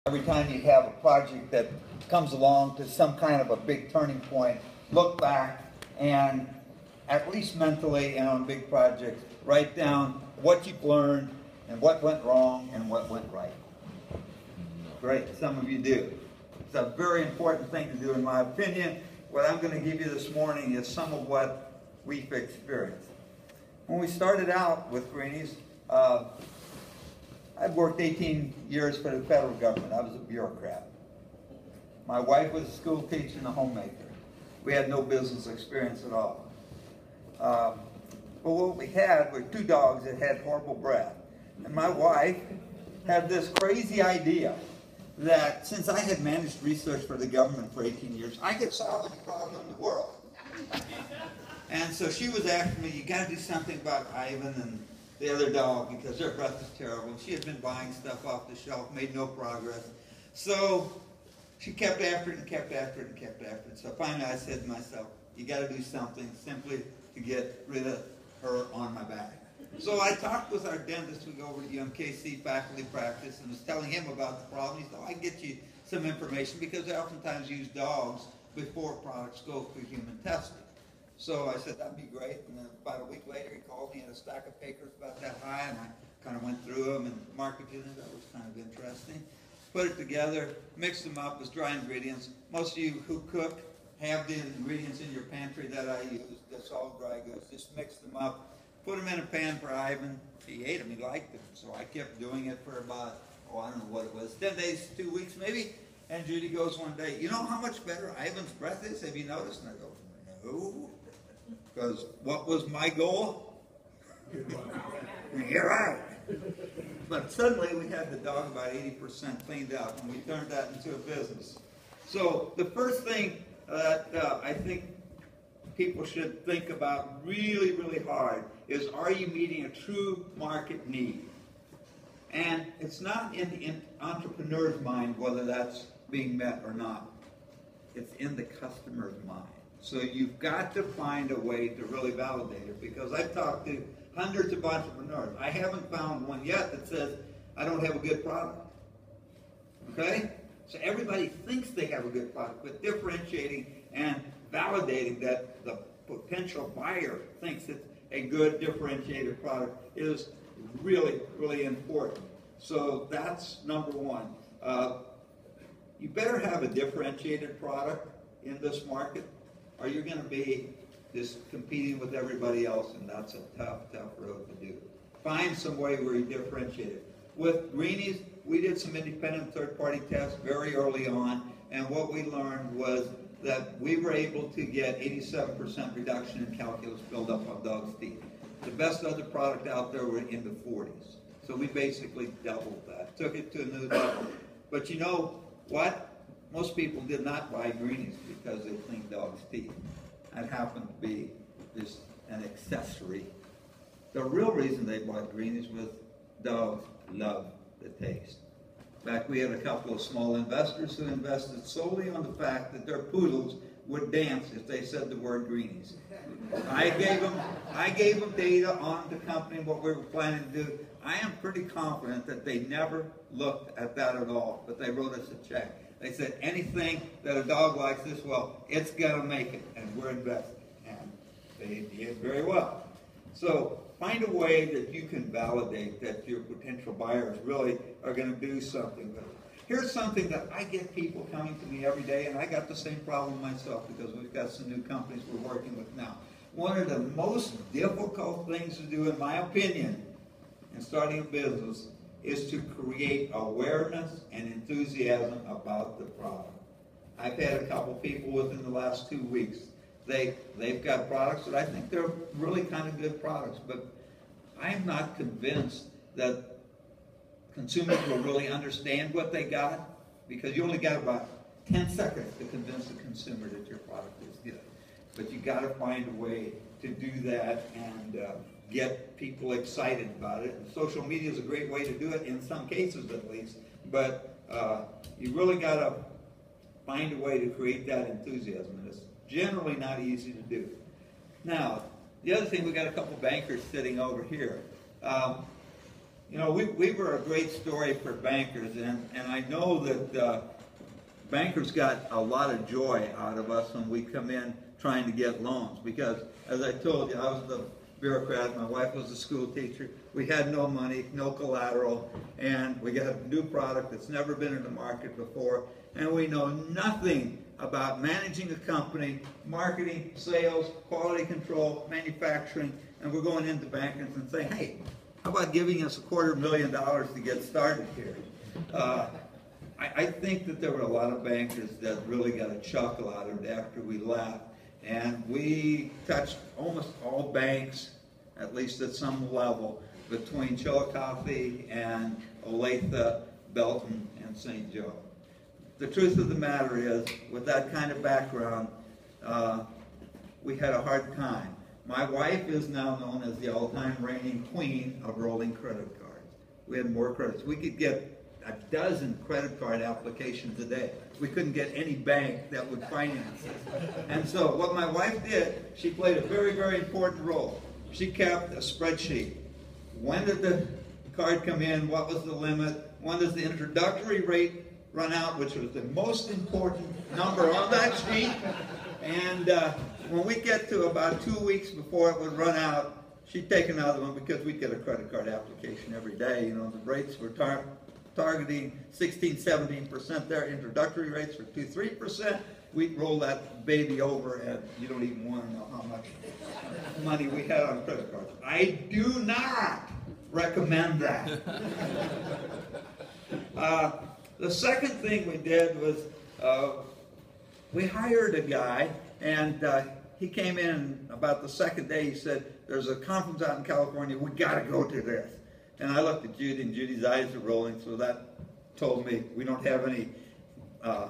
Every time you have a project that comes along to some kind of a big turning point, look back and at least mentally and on big projects, write down what you've learned and what went wrong and what went right. Great, some of you do. It's a very important thing to do in my opinion. What I'm going to give you this morning is some of what we've experienced. When we started out with Greenies, I'd worked 18 years for the federal government. I was a bureaucrat. My wife was a school teacher and a homemaker. We had no business experience at all. But what we had were two dogs that had horrible breath. And my wife had this crazy idea that since I had managed research for the government for 18 years, I could solve any problem in the world. And so she was asking me, you got to do something about Ivan and the other dog because their breath is terrible. And she had been buying stuff off the shelf, made no progress. So she kept after it and kept after it and kept after it. So finally I said to myself, you got to do something simply to get rid of her on my back. So I talked with our dentist. We go over to NKC faculty practice and was telling him about the problem. He said, I can get you some information because they oftentimes use dogs before products go through human testing. So I said, that'd be great. And then about a week later, he called me, had a stack of papers about that high, and I kind of went through them and marked a few things. That was kind of interesting. Put it together, mixed them up as dry ingredients. Most of you who cook have the ingredients in your pantry that I use. That's all dry goods. Just mix them up. Put them in a pan for Ivan. He ate them. He liked them. So I kept doing it for about, I don't know what it was, 10 days, 2 weeks maybe. And Judy goes one day, you know how much better Ivan's breath is? Have you noticed? And I go, no. Because what was my goal? You're right. But suddenly we had the dog about 80% cleaned out, and we turned that into a business. So the first thing that I think people should think about really, really hard is, are you meeting a true market need? And it's not in the entrepreneur's mind whether that's being met or not. It's in the customer's mind. So you've got to find a way to really validate it, because I've talked to hundreds of entrepreneurs. I haven't found one yet that says, I don't have a good product. Okay? So everybody thinks they have a good product, but differentiating and validating that the potential buyer thinks it's a good differentiated product is really, really important. So that's number one. You better have a differentiated product in this market, or you're going to be just competing with everybody else, and that's a tough, tough road to do. Find some way where you differentiate it. With Greenies, we did some independent third-party tests very early on, and what we learned was that we were able to get 87% reduction in calculus buildup on dogs' teeth. The best other product out there were in the 40s. So we basically doubled that, took it to a new level. But you know what? Most people did not buy Greenies because they cleaned dogs' teeth. That happened to be just an accessory. The real reason they bought Greenies was dogs love the taste. In fact, we had a couple of small investors who invested solely on the fact that their poodles would dance if they said the word Greenies. I gave them data on the company and what we were planning to do. I am pretty confident that they never looked at that at all, but they wrote us a check. They said, anything that a dog likes this well, it's going to make it, and we're investing. And they did very well. So find a way that you can validate that your potential buyers really are going to do something with it. Here's something that I get people coming to me every day, and I got the same problem myself because we've got some new companies we're working with now. One of the most difficult things to do, in my opinion, in starting a business is to create awareness and enthusiasm about the product. I've had a couple people within the last 2 weeks. They've got products that I think they're really kind of good products, but I'm not convinced that consumers will really understand what they got, because you only got about 10 seconds to convince the consumer that your product is good. But you got to find a way to do that and get people excited about it. And social media is a great way to do it, in some cases at least, but you really got to find a way to create that enthusiasm, and it's generally not easy to do. Now, the other thing, we got a couple bankers sitting over here. You know, we were a great story for bankers, and I know that bankers got a lot of joy out of us when we come in trying to get loans, because as I told you, I was the bureaucrat, my wife was a school teacher, we had no money, no collateral, and we got a new product that's never been in the market before, and we know nothing about managing a company, marketing, sales, quality control, manufacturing, and we're going into bankers and saying, hey, how about giving us $250,000 to get started here? I think that there were a lot of bankers that really got a chuckle out of it after we left. And we touched almost all banks, at least at some level, between Chillicothe and Olathe, Belton, and St. Joe. The truth of the matter is, with that kind of background, we had a hard time. My wife is now known as the all-time reigning queen of rolling credit cards. We had more credits. We could get a dozen credit card applications a day. We couldn't get any bank that would finance it. And so what my wife did, she played a very, very important role. She kept a spreadsheet. When did the card come in? What was the limit? When does the introductory rate run out, which was the most important number on that sheet? And when we get to about 2 weeks before it would run out, she'd take another one, because we'd get a credit card application every day. You know, the rates were targeting 16, 17%. Their introductory rates were 2, 3%. We'd roll that baby over, and you don't even want to know how much money we had on credit cards. I do not recommend that. The second thing we did was we hired a guy, and he came in about the second day. He said, there's a conference out in California, we got to go to this. And I looked at Judy, and Judy's eyes were rolling, so that told me we don't have any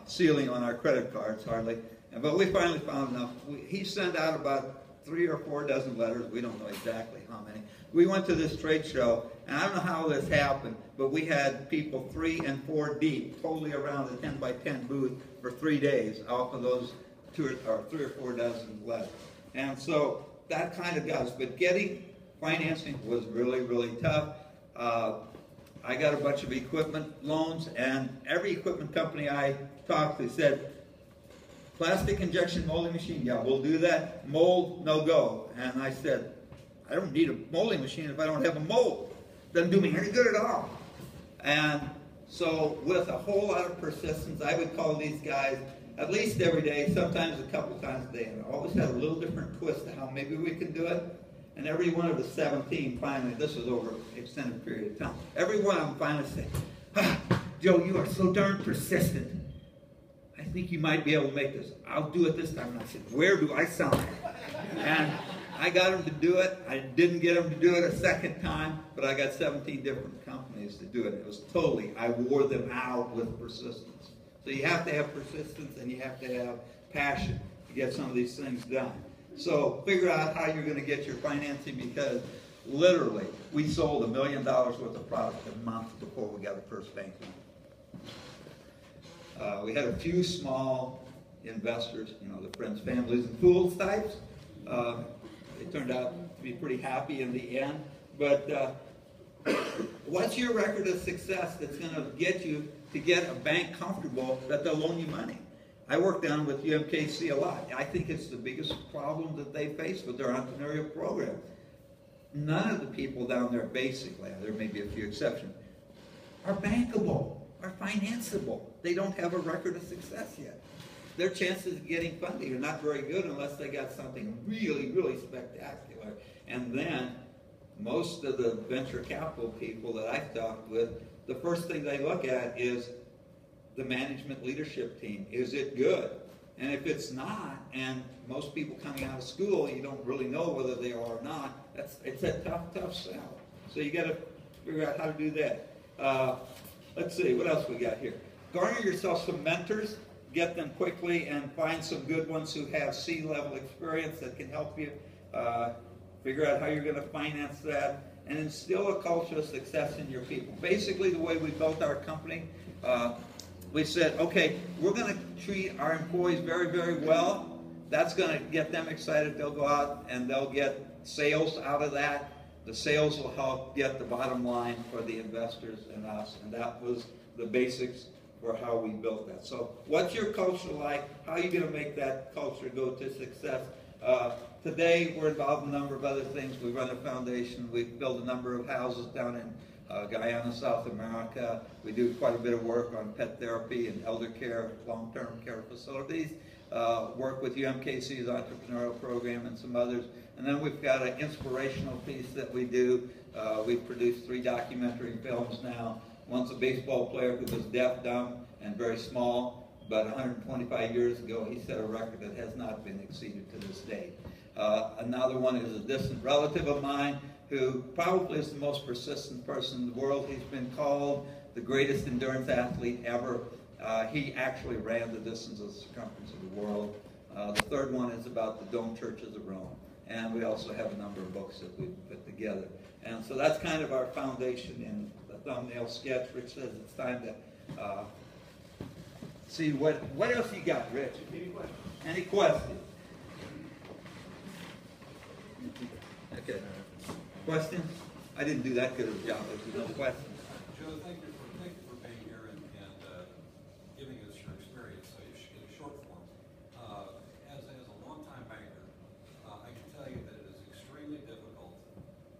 ceiling on our credit cards, hardly. But we finally found enough. He sent out about 3 or 4 dozen letters. We don't know exactly how many. We went to this trade show, and I don't know how this happened, but we had people 3 and 4 deep, totally around the 10 by 10 booth for 3 days off of those 3 or 4 dozen letters. And so that kind of got us. But getting financing was really, really tough. I got a bunch of equipment loans, and every equipment company I talked to said, plastic injection molding machine, yeah, we'll do that. Mold, no go. And I said, I don't need a molding machine if I don't have a mold. Doesn't do me any good at all. And so with a whole lot of persistence, I would call these guys at least every day, sometimes a couple times a day. And I always had a little different twist to how maybe we can do it. And every one of the 17 finally, this was over an extended period of time, every one of them finally said, Joe, you are so darn persistent. I think you might be able to make this. I'll do it this time. And I said, where do I sign? And I got them to do it. I didn't get them to do it a second time, but I got 17 different companies to do it. It was totally, I wore them out with persistence. So you have to have persistence, and you have to have passion to get some of these things done. So figure out how you're going to get your financing, because literally we sold $1 million worth of product a month before we got our first bank loan. We had a few small investors, you know, the friends, families, and fools types. They turned out to be pretty happy in the end. But what's your record of success that's going to get you to get a bank comfortable that they'll loan you money? I work down with NKC a lot. I think it's the biggest problem that they face with their entrepreneurial program. None of the people down there, basically, there may be a few exceptions, are bankable, are financeable. They don't have a record of success yet. Their chances of getting funding are not very good unless they got something really, really spectacular. And then most of the venture capital people that I've talked with, the first thing they look at is the management leadership team. Is it good? And if it's not, and most people coming out of school, you don't really know whether they are or not, it's a tough sell. So you got to figure out how to do that. Let's see, what else we got here? Garner yourself some mentors, get them quickly, and find some good ones who have C-level experience that can help you figure out how you're going to finance that, and instill a culture of success in your people. Basically, the way we built our company, we said, okay, we're going to treat our employees very, very well. That's going to get them excited. They'll go out and they'll get sales out of that. The sales will help get the bottom line for the investors and us, and that was the basics for how we built that. So what's your culture like? How are you going to make that culture go to success? Today, we're involved in a number of other things. We run a foundation. We build a number of houses down in Guyana, South America. We do quite a bit of work on pet therapy and elder care, long-term care facilities. Work with NKC's entrepreneurial program and some others. And then we've got an inspirational piece that we do. We've produced 3 documentary films now. One's a baseball player who was deaf, dumb, and very small, but 125 years ago he set a record that has not been exceeded to this day. Another one is a distant relative of mine who probably is the most persistent person in the world. He's been called the greatest endurance athlete ever. He actually ran the distance of the circumference of the world. The third one is about the Dome Churches of Rome. And we also have a number of books that we've put together. And so that's kind of our foundation in the thumbnail sketch. Rich says it's time to see what else you got, Rich? Any questions? Okay. Questions? I didn't do that good of a job. There's no questions. Joe, thank you for being here and giving us your experience in a short form. As a longtime banker, I can tell you that it is extremely difficult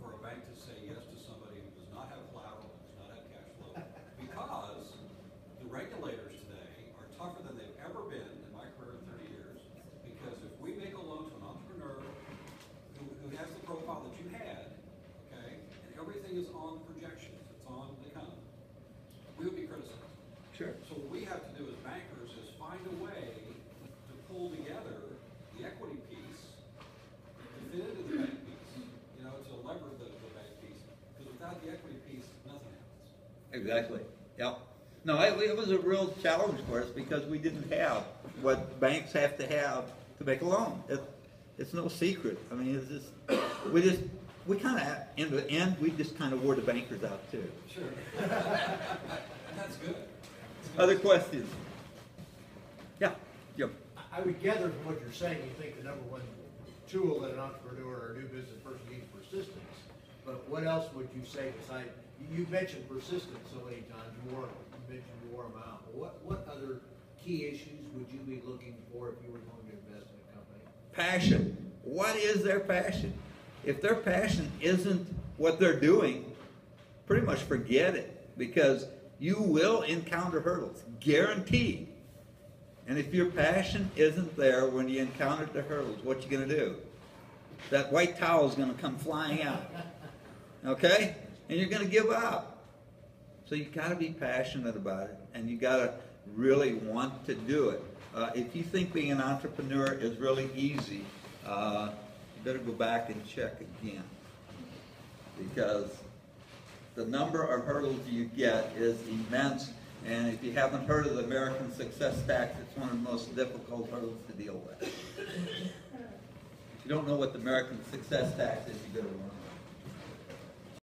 for a bank to say yes to somebody who does not have collateral, who does not have cash flow, because the regulators today are tougher than they've ever been in my career of 30 years. Because if we make a loan to an entrepreneur who has the profile that you had, okay, and everything is on projections, it's on the economy, we would be criticized. Sure. So what we have to do as bankers is find a way to pull together the equity piece to fit into the bank piece, you know, to lever the bank piece. Because without the equity piece, nothing happens. Exactly. Yep. No, it was a real challenge for us because we didn't have what banks have to have to make a loan. It's no secret. I mean, it's just, we kind of, in the end, we just kind of wore the bankers out too. Sure. That's good. Other questions? Yeah, Jim. I would gather from what you're saying, you think the number one tool that an entrepreneur or a new business person needs is persistence. But what else would you say besides, you mentioned persistence so many times, you mentioned you wore them out. What other key issues would you be looking for if you were going to invest in a company? Passion. What is their passion? If their passion isn't what they're doing, pretty much forget it, because you will encounter hurdles, guaranteed. And if your passion isn't there when you encounter the hurdles, what you going to do? That white towel is going to come flying out, okay? And you're going to give up. So you got to be passionate about it, and you got to really want to do it. If you think being an entrepreneur is really easy, you better go back and check again, because the number of hurdles you get is immense. And if you haven't heard of the American Success Tax, it's one of the most difficult hurdles to deal with. If you don't know what the American Success Tax is, you better learn.